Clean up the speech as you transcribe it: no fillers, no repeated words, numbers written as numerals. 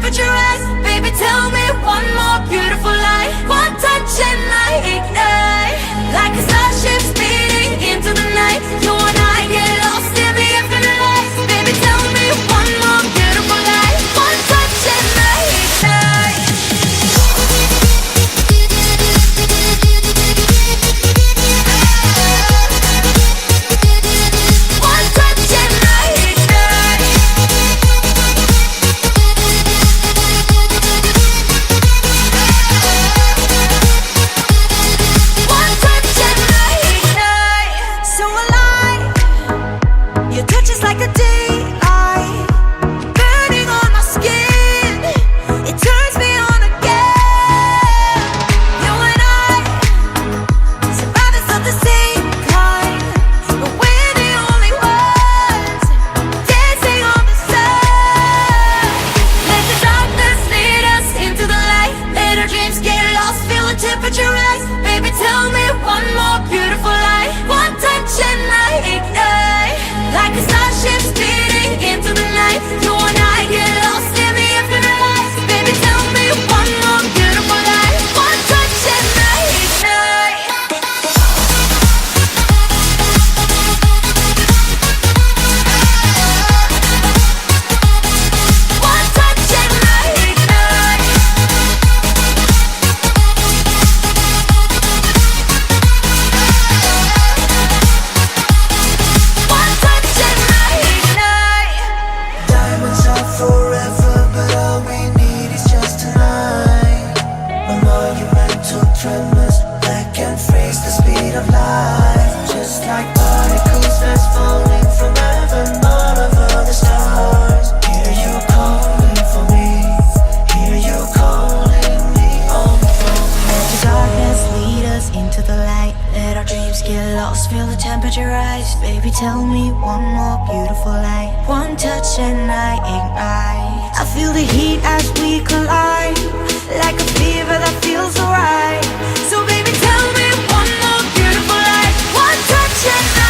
temperature rise. Baby, tell me one more beautiful lie. One touch and I ignite, like a starship speeding into the night. You and I get lost in the infinite light. Baby, tell me one more beautiful lie. One touch and I ignite. One touch and I ignite. One touch and I ignite. So alive, your touch is like a daylight, burning on my skin. It turns me on again. You and I, survivors of the same kind, but we're the only ones dancing on the sun. Let the darkness lead us into the light. Let our dreams get lost, feel the temperature rise. Baby, tell me one more beautiful lie. One touch and I ignite, like a starship speeding into the night. You and I get lost in the infinite light. Baby, tell me one more beautiful lie. One touch and I ignite. One touch and I ignite. One touch and I ignite. Diamonds are forever, but all we need is just tonight. A monumental tremors that can freeze the speed of light. Just like particles that's falling from heaven all over the stars. Hear you calling for me, hear you calling me on the phone. Let the darkness lead us into the light. Let our dreams get lost, feel the temperature rise. Baby, tell me one more beautiful lie. One touch and I ignite. I feel the heat as we collide, like a fever that feels so right. So baby, tell me one more beautiful lie. One touch and